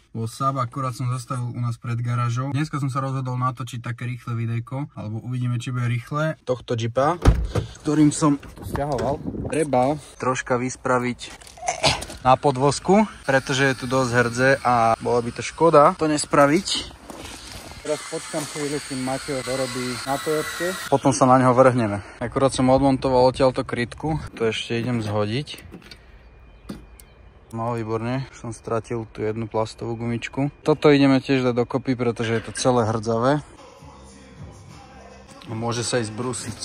What's up, akurát som zastavil u nás pred garážou. Dneska som sa rozhodol natočiť také rýchle videjko, alebo uvidíme, či bude rýchle. Tohto Jeepa, ktorým som stiahoval, treba troška vyspraviť na podvozku, pretože je tu dosť hrdze a bolo by to škoda to nespraviť. Teraz počkám chvíľu, kým Mateo dorobí na Toyotke. Potom sa na neho vrhneme. Akurát som odmontoval odtiaľto krytku, to ešte idem zhodiť. No výborne, som stratil tú jednu plastovú gumičku. Toto ideme tiež dať dokopy, pretože je to celé hrdzavé. Môže sa ísť brúsiť.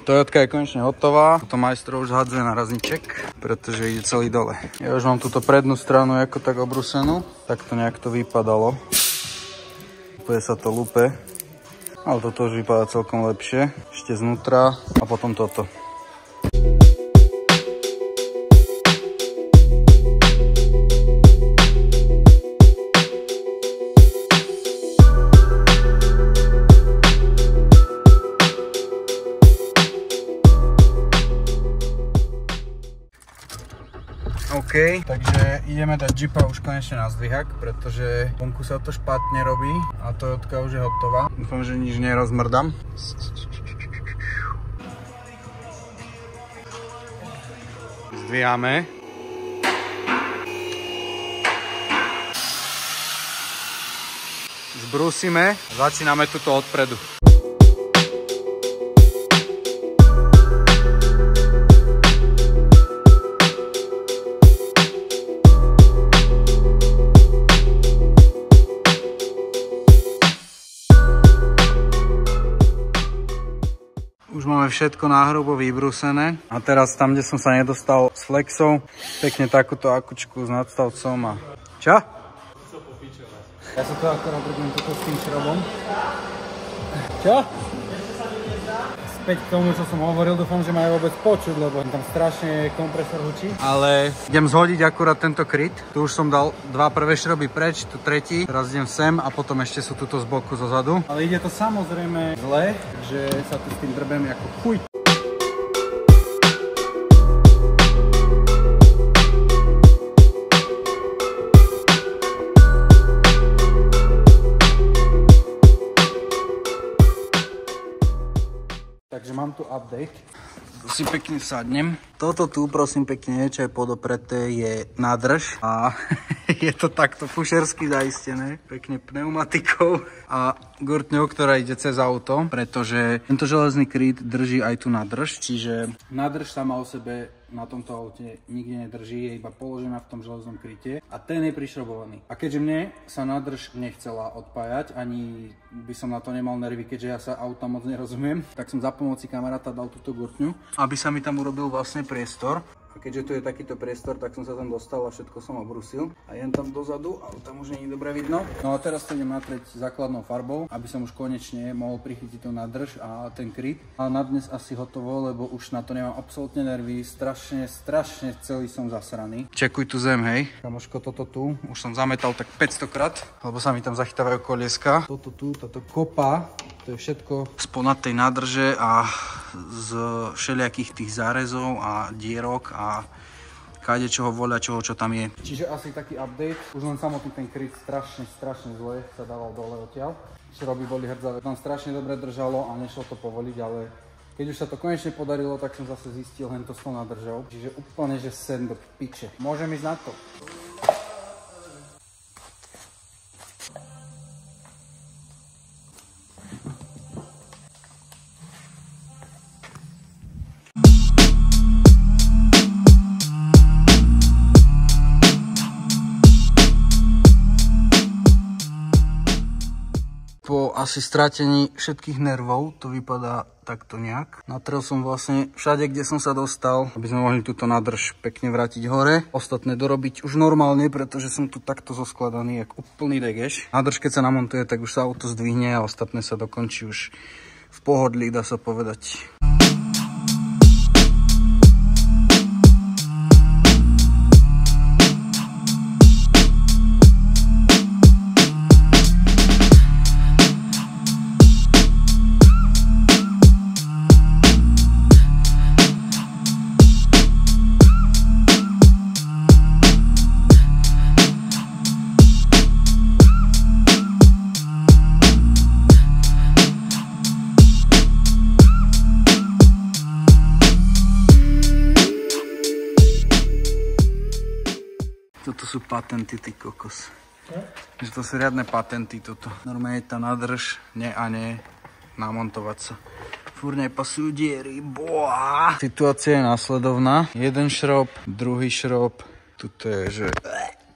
Toyotka je konečne hotová. Toto majstro už hadzuje na razníček, pretože ide celý dole. Ja už mám túto prednú stranu ako tak obrúsenú. Tak to nejak to vypadalo. Úplne sa to lupe. Ale toto už vypadá celkom lepšie. Ešte znútra a potom toto. OK, takže ideme dať Jeepa už konečne na zdvihak, pretože vonku sa to špatne robí a Toyotka už je hotová. Dúfam, že nič nerozmrdám. Zdvíhame. Zbrúsime, začíname tuto odpredu. Už máme všetko náhrubo vybrúsené a teraz tam, kde som sa nedostal s flexou, pekne takúto akučku s nadstavcom a... Čo? Ja sa to akorát robím toto s tým šrobom. Čo? Späť k tomu, čo som hovoril, dúfam, že ma aj vôbec počuť, lebo tam strašne kompresor hučí. Ale idem zhodiť akurát tento kryt. Tu už som dal dva prvé šroby preč, tu tretí. Teraz idem sem a potom ešte sú tuto z boku, zo zadu. Ale ide to samozrejme zle, že sa tu s tým drbem ako chuj. Takže mám tu update. Tu si pekne sadnem. Toto tu, prosím pekne, čo je podopreté, je nádrž a je to takto fušersky zaistené, pekne pneumatikou a gurtňou, ktorá ide cez auto, pretože tento železný kryt drží aj tú nádrž, čiže nádrž sama o sebe na tomto aute nikde nedrží, je iba položená v tom železnom kryte a ten je prišrobovaný. A keďže mne sa nádrž nechcela odpájať, ani by som na to nemal nervy, keďže ja sa auta moc nerozumiem, tak som za pomoci kamaráta dal túto gurtňu, aby sa mi tam urobil vlastne priestor. A keďže tu je takýto priestor, tak som sa tam dostal a všetko som obrusil. A jem tam dozadu, ale tam už nie je dobre vidno. No a teraz to idem natrieť základnou farbou, aby som už konečne mohol prichytiť tú nádrž a ten kryt. A na dnes asi hotovo, lebo už na to nemám absolútne nervy. Strašne celý som zasraný. Čekuj tu zem, hej. Kamoško, toto tu už som zametal tak 500 krát, lebo sa mi tam zachytávajú kolieska. Toto tu, táto kopa, to je všetko spod tej nádrže a z všelijakých tých zárezov a dierok a kadečoho voľačoho, čo tam je. Čiže asi taký update. Už len samotný ten kryt strašne zle sa dával dole odtiaľ. Šroby boli hrdzavé. Tam strašne dobre držalo a nešlo to povoliť, ale keď už sa to konečne podarilo, tak som zase zistil hento s tou nádržou. Čiže úplne, že sem do piče. Môžem ísť na to. Po asi strátení všetkých nervov to vypadá takto nejak. Natrel som vlastne všade, kde som sa dostal, aby sme mohli túto nádrž pekne vrátiť hore. Ostatné dorobiť už normálne, pretože som tu takto zoskladaný, jak úplný degeš. Nádrž, keď sa namontuje, tak už sa auto zdvihne a ostatné sa dokončí už v pohodlí, dá sa povedať. sú patenty, ty kokos. Že to sú riadne patenty toto. Normálne tá nádrž, nie a nie, namontovať sa. Fúr nepasujú diery, boá. Situácia je následovná. Jeden šrob, druhý šrob, tuto je, že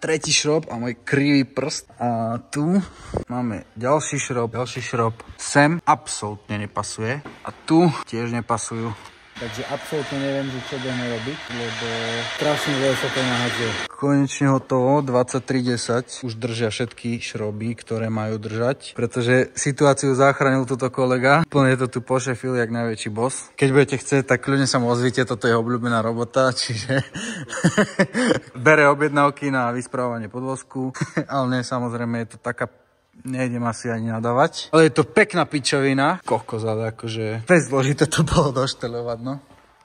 tretí šrob a môj krivý prst. A tu máme ďalší šrob, sem absolútne nepasuje. A tu tiež nepasujú. Takže absolútne neviem, že čo budeme robiť, lebo strašne veľa sa to nahadzuje. Konečne hotovo, 23:10. Už držia všetky šroby, ktoré majú držať, pretože situáciu zachránil túto kolega. Plne to tu pošefil, jak najväčší boss. Keď budete chcieť, tak ľudne sa mu ozvite, toto je obľúbená robota, čiže bere objednávky na vyspravovanie podvozku, ale nie, samozrejme je to taká. Nejdem asi ani nadávať. Ale je to pekná pičovina. Kokos, ale akože bez zložité to bolo došteľovať, no.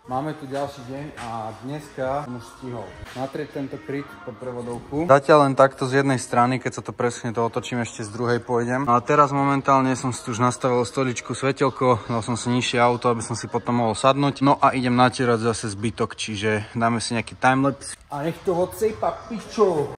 Máme tu ďalší deň a dneska som už stihol natrieť tento kryt pod prevodovku. Zatiaľ len takto z jednej strany, keď sa to presne to otočím, ešte z druhej pôjdem. A teraz momentálne som si tu už nastavil stoličku, svetelko, dal som si nižšie auto, aby som si potom mohol sadnúť. No a idem natierať zase zbytok, čiže dáme si nejaký timelapse. A nech to odsejpa, pičo!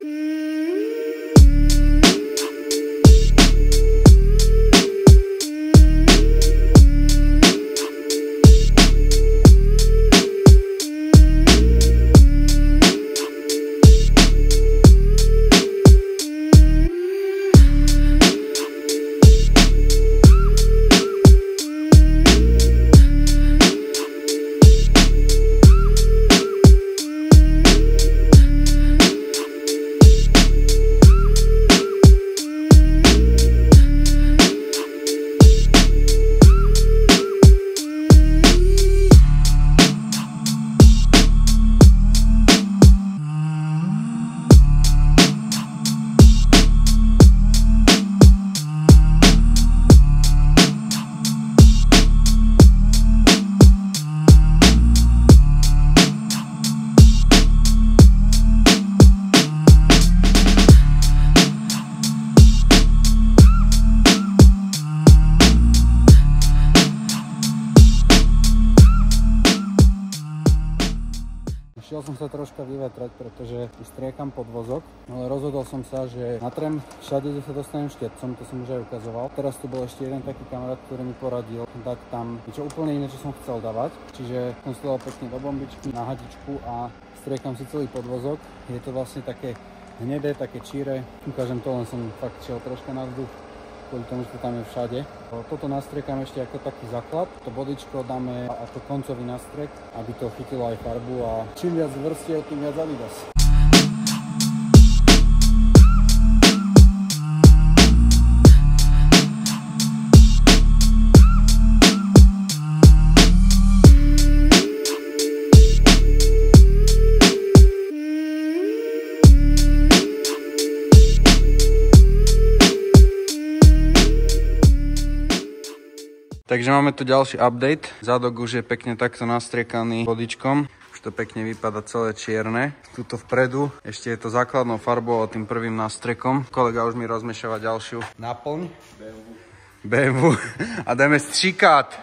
Šiel som sa troška vyvetrať, pretože už striekam podvozok, ale rozhodol som sa, že natrem všade, kde sa dostanem štepcom, to som už aj ukazoval. Teraz tu bol ešte jeden taký kamarát, ktorý mi poradil dať tam niečo úplne iné, čo som chcel dávať. Čiže som si dal pekne do bombičky, na hadičku a striekam si celý podvozok. Je to vlastne také hnedé, také číre. Ukážem to, len som fakt šiel troška na vzduch, kvôli tomu, že to tam je všade. Toto nastriekam ešte ako taký základ. To bodičko dáme ako koncový nastriek, aby to chytilo aj farbu a čím viac vrstiev, tým viac Adidas. Takže máme tu ďalší update. Zadok už je pekne takto nastriekaný bodičkom. Už to pekne vypadá celé čierne. Tuto vpredu ešte je to základnou farbou a tým prvým nástrekom. Kolega už mi rozmešáva ďalšiu náplň. BMW. A dáme stříkat.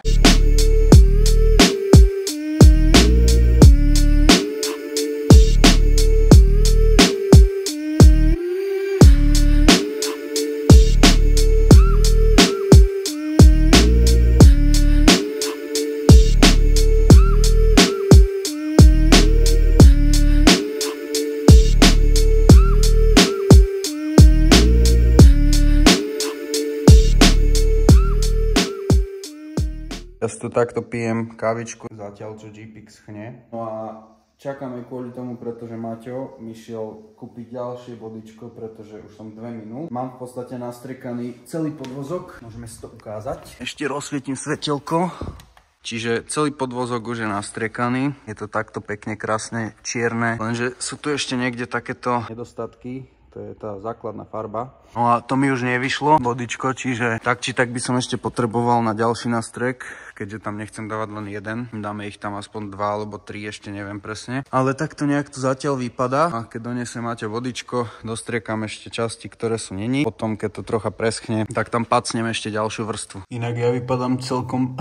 Ja si tu takto pijem kávičku, zatiaľ čo GPX schne. No a čakáme kvôli tomu, pretože Maťo mi šiel kúpiť ďalšie bodičko, pretože už som 2 minul. Mám v podstate nastriekaný celý podvozok, môžeme si to ukázať. Ešte rozsvietím svetelko. Čiže celý podvozok už je nastriekaný. Je to takto pekne, krásne, čierne. Lenže sú tu ešte niekde takéto nedostatky. To je tá základná farba. No a to mi už nevyšlo, bodičko, čiže tak či tak by som ešte potreboval na ďalší nástrek, keďže tam nechcem dávať len jeden. Dáme ich tam aspoň 2 alebo 3, ešte neviem presne. Ale takto nejak to zatiaľ vypadá. A keď donesem máte vodičko, dostriekam ešte časti, ktoré sú není. Potom, keď to trocha preschne, tak tam pacnem ešte ďalšiu vrstvu. Inak ja vypadám celkom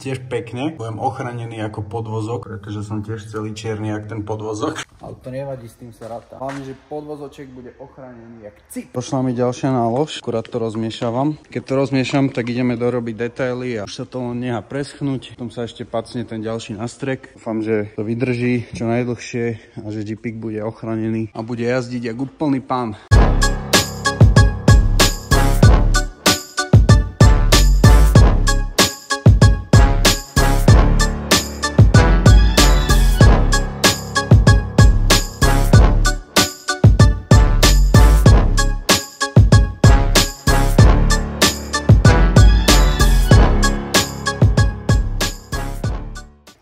tiež pekne. Budem ochranený ako podvozok, pretože som tiež celý čierny jak ten podvozok. Ale to nevadí, s tým sa ráta. Hlavne, že podvozoček bude ochránený jak cip. Pošla mi ďalšia nálož, akurát to rozmiešavam. Keď to rozmiešam, tak ideme dorobiť detaily a už sa to len nechá preschnúť. Potom sa ešte pacne ten ďalší nastrek. Dúfam, že to vydrží čo najdlhšie a že Jeepik bude ochránený a bude jazdiť jak úplný pán.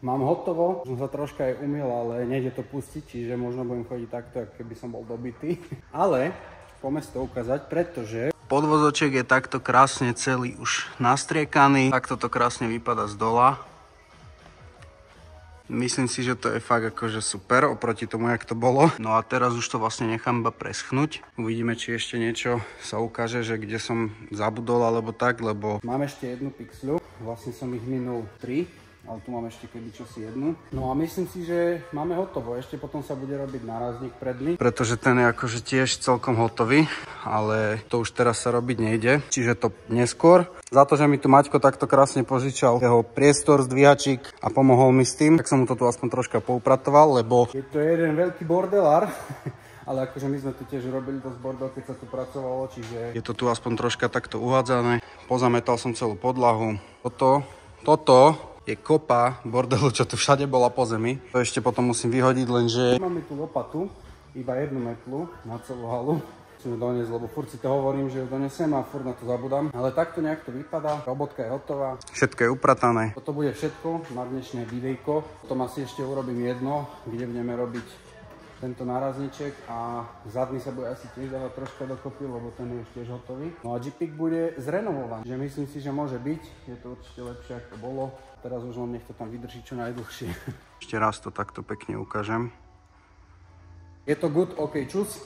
Mám hotovo, som sa troška aj umyl, ale nejde to pustiť, čiže možno budem chodiť takto, ako keby som bol dobitý. Ale poďme si to ukázať, pretože podvozoček je takto krásne celý už nastriekaný. Takto to krásne vypadá z dola. Myslím si, že to je fakt akože super oproti tomu, jak to bolo. No a teraz už to vlastne nechám iba preschnúť. Uvidíme, či ešte niečo sa ukáže, že kde som zabudol alebo tak, lebo mám ešte jednu pixľu. Vlastne som ich minul 3. Ale tu mám ešte keby čosi jednu. No a myslím si, že máme hotovo. Ešte potom sa bude robiť nárazník predný. Pretože ten je akože tiež celkom hotový, ale to už teraz sa robiť nejde. Čiže to neskôr. Za to, že mi tu Maťko takto krásne požičal jeho priestor, zdvíhačík a pomohol mi s tým, tak som mu to tu aspoň troška poupratoval, lebo je to jeden veľký bordelár. Ale akože my sme tu tiež robili dosť bordel, keď sa tu pracovalo, čiže je to tu aspoň troška takto uvádzané. Pozametal som celú podlahu. Toto je kopa bordelu, čo tu všade bola po zemi. To ešte potom musím vyhodiť, lenže máme tu lopatu, iba jednu metlu na celú halu. Musím ju doniesť, lebo furt si to hovorím, že ju donesem a furt na to zabudám. Ale takto nejak to vypadá, robotka je hotová. Všetko je upratané. Toto bude všetko na dnešné videjko. Potom asi ešte urobím jedno, kde budeme robiť tento nárazníček a zadný sa bude asi tiež dávať troška dokopy, lebo ten je už tiež hotový. No a Jeepik bude zrenovovaný, že myslím si, že môže byť. Je to určite lepšie, ako to bolo. Teraz už len nech to tam vydrží čo najdlhšie. Ešte raz to takto pekne ukážem. Je to good, OK, čus.